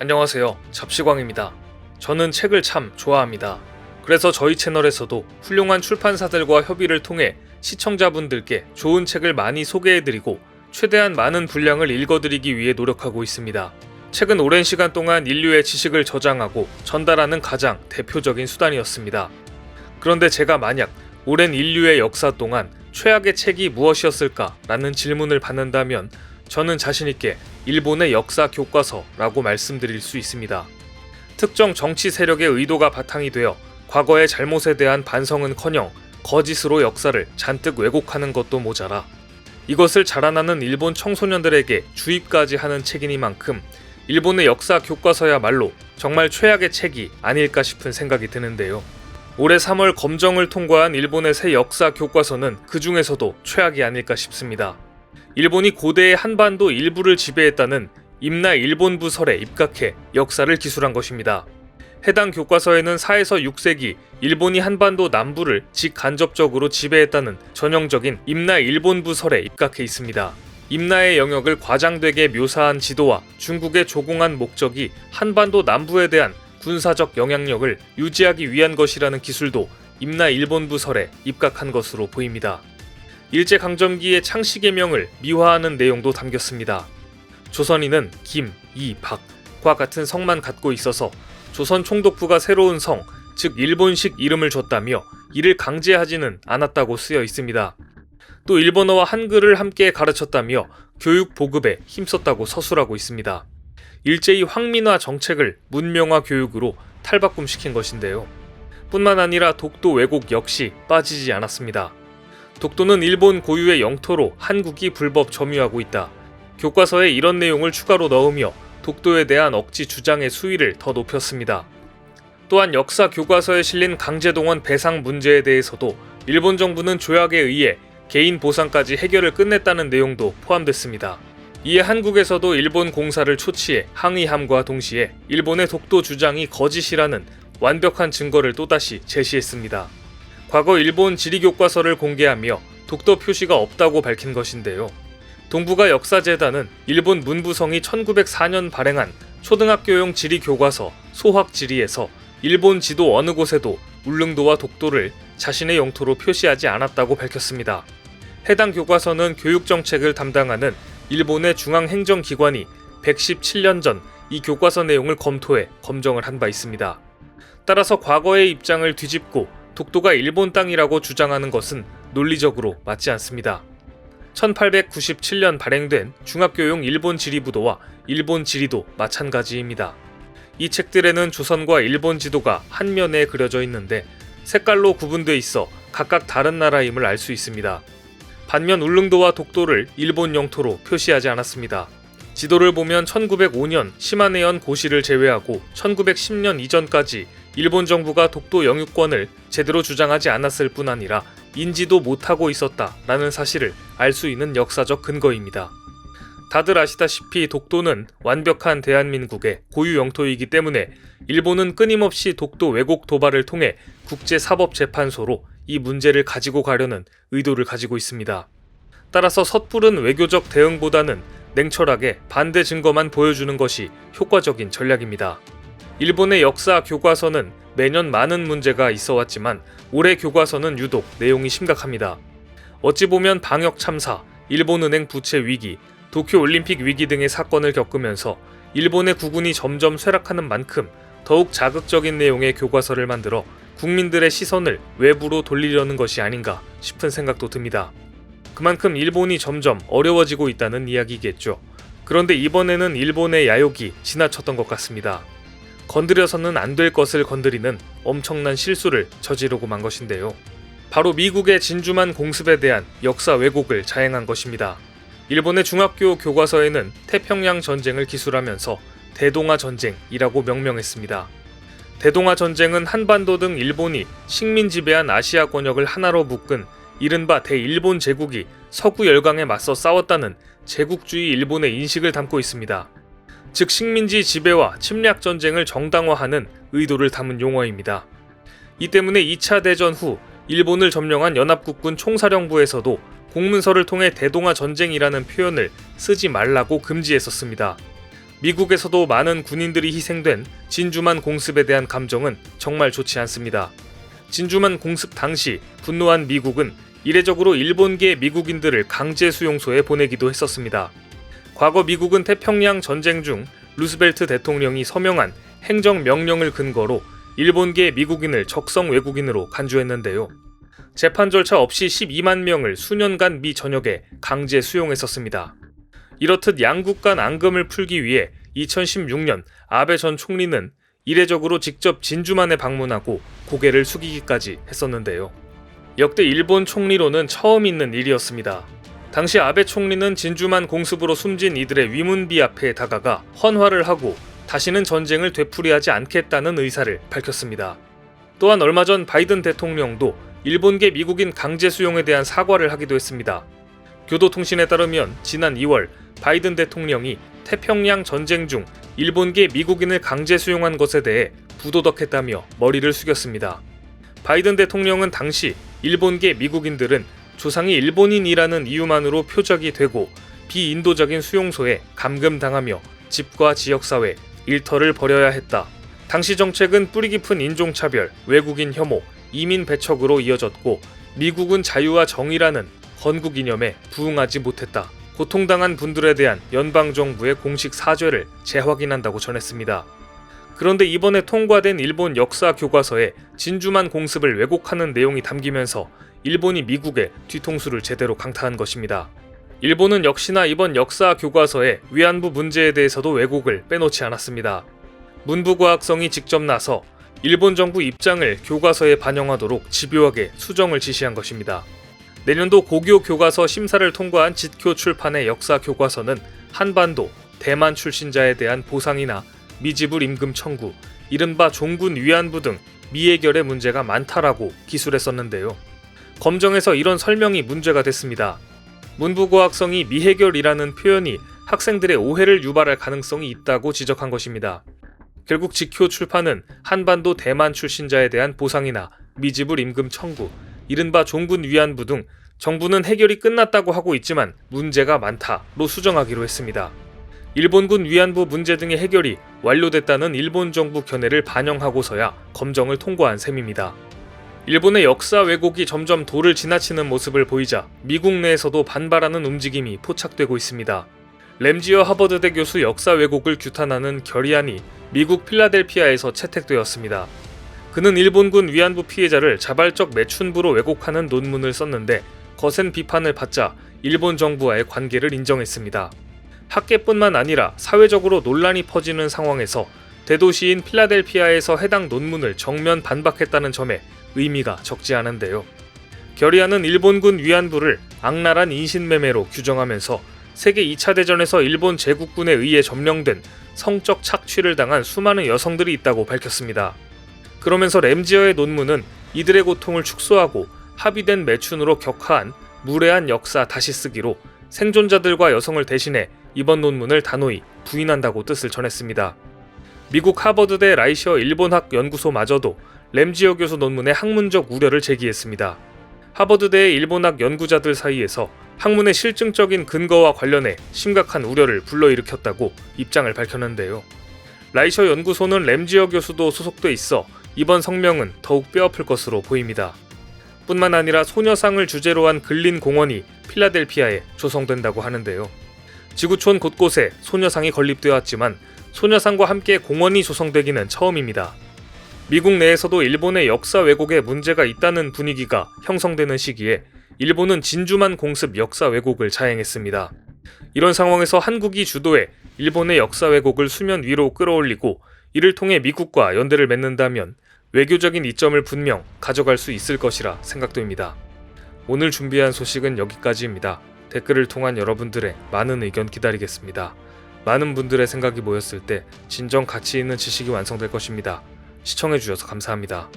안녕하세요. 잡시광입니다. 저는 책을 참 좋아합니다. 그래서 저희 채널에서도 훌륭한 출판사들과 협의를 통해 시청자분들께 좋은 책을 많이 소개해드리고 최대한 많은 분량을 읽어드리기 위해 노력하고 있습니다. 책은 오랜 시간 동안 인류의 지식을 저장하고 전달하는 가장 대표적인 수단이었습니다. 그런데 제가 만약 오랜 인류의 역사 동안 최악의 책이 무엇이었을까 라는 질문을 받는다면 저는 자신있게 일본의 역사 교과서라고 말씀드릴 수 있습니다. 특정 정치 세력의 의도가 바탕이 되어 과거의 잘못에 대한 반성은커녕 거짓으로 역사를 잔뜩 왜곡하는 것도 모자라 이것을 자라나는 일본 청소년들에게 주입까지 하는 책이니만큼 일본의 역사 교과서야말로 정말 최악의 책이 아닐까 싶은 생각이 드는데요. 올해 3월 검정을 통과한 일본의 새 역사 교과서는 그 중에서도 최악이 아닐까 싶습니다. 일본이 고대의 한반도 일부를 지배했다는 임나 일본부 설에 입각해 역사를 기술한 것입니다. 해당 교과서에는 4에서 6세기 일본이 한반도 남부를 직간접적으로 지배했다는 전형적인 임나 일본부 설에 입각해 있습니다. 임나의 영역을 과장되게 묘사한 지도와 중국의 조공한 목적이 한반도 남부에 대한 군사적 영향력을 유지하기 위한 것이라는 기술도 임나 일본부 설에 입각한 것으로 보입니다. 일제강점기의 창씨개명을 미화하는 내용도 담겼습니다. 조선인은 김, 이, 박과 같은 성만 갖고 있어서 조선 총독부가 새로운 성, 즉 일본식 이름을 줬다며 이를 강제하지는 않았다고 쓰여 있습니다. 또 일본어와 한글을 함께 가르쳤다며 교육 보급에 힘썼다고 서술하고 있습니다. 일제히 황민화 정책을 문명화 교육으로 탈바꿈시킨 것인데요. 뿐만 아니라 독도 왜곡 역시 빠지지 않았습니다. 독도는 일본 고유의 영토로 한국이 불법 점유하고 있다. 교과서에 이런 내용을 추가로 넣으며 독도에 대한 억지 주장의 수위를 더 높였습니다. 또한 역사 교과서에 실린 강제동원 배상 문제에 대해서도 일본 정부는 조약에 의해 개인 보상까지 해결을 끝냈다는 내용도 포함됐습니다. 이에 한국에서도 일본 공사를 초치해 항의함과 동시에 일본의 독도 주장이 거짓이라는 완벽한 증거를 또다시 제시했습니다. 과거 일본 지리교과서를 공개하며 독도 표시가 없다고 밝힌 것인데요. 동북아 역사재단은 일본 문부성이 1904년 발행한 초등학교용 지리교과서 소학지리에서 일본 지도 어느 곳에도 울릉도와 독도를 자신의 영토로 표시하지 않았다고 밝혔습니다. 해당 교과서는 교육정책을 담당하는 일본의 중앙행정기관이 117년 전 이 교과서 내용을 검토해 검정을 한 바 있습니다. 따라서 과거의 입장을 뒤집고 독도가 일본 땅이라고 주장하는 것은 논리적으로 맞지 않습니다. 1897년 발행된 중학교용 일본 지리부도와 일본 지리도 마찬가지입니다. 이 책들에는 조선과 일본 지도가 한 면에 그려져 있는데 색깔로 구분돼 있어 각각 다른 나라임을 알 수 있습니다. 반면 울릉도와 독도를 일본 영토로 표시하지 않았습니다. 지도를 보면 1905년 시마네현 고시를 제외하고 1910년 이전까지 일본 정부가 독도 영유권을 제대로 주장하지 않았을 뿐 아니라 인지도 못하고 있었다라는 사실을 알 수 있는 역사적 근거입니다. 다들 아시다시피 독도는 완벽한 대한민국의 고유 영토이기 때문에 일본은 끊임없이 독도 왜곡 도발을 통해 국제사법재판소로 이 문제를 가지고 가려는 의도를 가지고 있습니다. 따라서 섣부른 외교적 대응보다는 냉철하게 반대 증거만 보여주는 것이 효과적인 전략입니다. 일본의 역사 교과서는 매년 많은 문제가 있어왔지만 올해 교과서는 유독 내용이 심각합니다. 어찌 보면 방역 참사, 일본은행 부채 위기, 도쿄올림픽 위기 등의 사건을 겪으면서 일본의 국운이 점점 쇠락하는 만큼 더욱 자극적인 내용의 교과서를 만들어 국민들의 시선을 외부로 돌리려는 것이 아닌가 싶은 생각도 듭니다. 그만큼 일본이 점점 어려워지고 있다는 이야기겠죠. 그런데 이번에는 일본의 야욕이 지나쳤던 것 같습니다. 건드려서는 안 될 것을 건드리는 엄청난 실수를 저지르고 만 것인데요. 바로 미국의 진주만 공습에 대한 역사 왜곡을 자행한 것입니다. 일본의 중학교 교과서에는 태평양 전쟁을 기술하면서 대동아 전쟁이라고 명명했습니다. 대동아 전쟁은 한반도 등 일본이 식민 지배한 아시아 권역을 하나로 묶은 이른바 대일본 제국이 서구 열강에 맞서 싸웠다는 제국주의 일본의 인식을 담고 있습니다. 즉 식민지 지배와 침략 전쟁을 정당화하는 의도를 담은 용어입니다. 이 때문에 2차 대전 후 일본을 점령한 연합국군 총사령부에서도 공문서를 통해 대동아 전쟁이라는 표현을 쓰지 말라고 금지했었습니다. 미국에서도 많은 군인들이 희생된 진주만 공습에 대한 감정은 정말 좋지 않습니다. 진주만 공습 당시 분노한 미국은 이례적으로 일본계 미국인들을 강제 수용소에 보내기도 했었습니다. 과거 미국은 태평양 전쟁 중 루스벨트 대통령이 서명한 행정명령을 근거로 일본계 미국인을 적성 외국인으로 간주했는데요. 재판 절차 없이 12만 명을 수년간 미 전역에 강제 수용했었습니다. 이렇듯 양국 간 앙금을 풀기 위해 2016년 아베 전 총리는 이례적으로 직접 진주만에 방문하고 고개를 숙이기까지 했었는데요. 역대 일본 총리로는 처음 있는 일이었습니다. 당시 아베 총리는 진주만 공습으로 숨진 이들의 위문비 앞에 다가가 헌화를 하고 다시는 전쟁을 되풀이하지 않겠다는 의사를 밝혔습니다. 또한 얼마 전 바이든 대통령도 일본계 미국인 강제 수용에 대한 사과를 하기도 했습니다. 교도통신에 따르면 지난 2월 바이든 대통령이 태평양 전쟁 중 일본계 미국인을 강제 수용한 것에 대해 부도덕했다며 머리를 숙였습니다. 바이든 대통령은 당시 일본계 미국인들은 조상이 일본인이라는 이유만으로 표적이 되고 비인도적인 수용소에 감금당하며 집과 지역사회, 일터를 벌여야 했다. 당시 정책은 뿌리 깊은 인종차별, 외국인 혐오, 이민 배척으로 이어졌고 미국은 자유와 정의라는 건국 이념에 부응하지 못했다. 고통당한 분들에 대한 연방정부의 공식 사죄를 재확인한다고 전했습니다. 그런데 이번에 통과된 일본 역사 교과서에 진주만 공습을 왜곡하는 내용이 담기면서 일본이 미국의 뒤통수를 제대로 강타한 것입니다. 일본은 역시나 이번 역사 교과서의 위안부 문제에 대해서도 왜곡을 빼놓지 않았습니다. 문부과학성이 직접 나서 일본 정부 입장을 교과서에 반영하도록 집요하게 수정을 지시한 것입니다. 내년도 고교 교과서 심사를 통과한 짓교 출판의 역사 교과서는 한반도, 대만 출신자에 대한 보상이나 미지불 임금 청구, 이른바 종군 위안부 등 미해결의 문제가 많다라고 기술했었는데요. 검정에서 이런 설명이 문제가 됐습니다. 문부과학성이 미해결이라는 표현이 학생들의 오해를 유발할 가능성이 있다고 지적한 것입니다. 결국 직효 출판은 한반도 대만 출신자에 대한 보상이나 미지불 임금 청구, 이른바 종군 위안부 등 정부는 해결이 끝났다고 하고 있지만 문제가 많다로 수정하기로 했습니다. 일본군 위안부 문제 등의 해결이 완료됐다는 일본 정부 견해를 반영하고서야 검정을 통과한 셈입니다. 일본의 역사 왜곡이 점점 도를 지나치는 모습을 보이자 미국 내에서도 반발하는 움직임이 포착되고 있습니다. 램지어 하버드대 교수 역사 왜곡을 규탄하는 결의안이 미국 필라델피아에서 채택되었습니다. 그는 일본군 위안부 피해자를 자발적 매춘부로 왜곡하는 논문을 썼는데 거센 비판을 받자 일본 정부와의 관계를 인정했습니다. 학계뿐만 아니라 사회적으로 논란이 퍼지는 상황에서 대도시인 필라델피아에서 해당 논문을 정면 반박했다는 점에 의미가 적지 않은데요. 결의안은 일본군 위안부를 악랄한 인신매매로 규정하면서 세계 2차 대전에서 일본 제국군에 의해 점령된 성적 착취를 당한 수많은 여성들이 있다고 밝혔습니다. 그러면서 램지어의 논문은 이들의 고통을 축소하고 합의된 매춘으로 격하한 무례한 역사 다시 쓰기로 생존자들과 여성을 대신해 이번 논문을 단호히 부인한다고 뜻을 전했습니다. 미국 하버드대 라이셔 일본학 연구소마저도 램지어 교수 논문에 학문적 우려를 제기했습니다. 하버드대의 일본학 연구자들 사이에서 학문의 실증적인 근거와 관련해 심각한 우려를 불러일으켰다고 입장을 밝혔는데요. 라이셔 연구소는 램지어 교수도 소속돼 있어 이번 성명은 더욱 뼈아플 것으로 보입니다. 뿐만 아니라 소녀상을 주제로 한 근린 공원이 필라델피아에 조성된다고 하는데요. 지구촌 곳곳에 소녀상이 건립되었지만 소녀상과 함께 공원이 조성되기는 처음입니다. 미국 내에서도 일본의 역사 왜곡에 문제가 있다는 분위기가 형성되는 시기에 일본은 진주만 공습 역사 왜곡을 자행했습니다. 이런 상황에서 한국이 주도해 일본의 역사 왜곡을 수면 위로 끌어올리고 이를 통해 미국과 연대를 맺는다면 외교적인 이점을 분명 가져갈 수 있을 것이라 생각됩니다. 오늘 준비한 소식은 여기까지입니다. 댓글을 통한 여러분들의 많은 의견 기다리겠습니다. 많은 분들의 생각이 모였을 때 진정 가치 있는 지식이 완성될 것입니다. 시청해주셔서 감사합니다.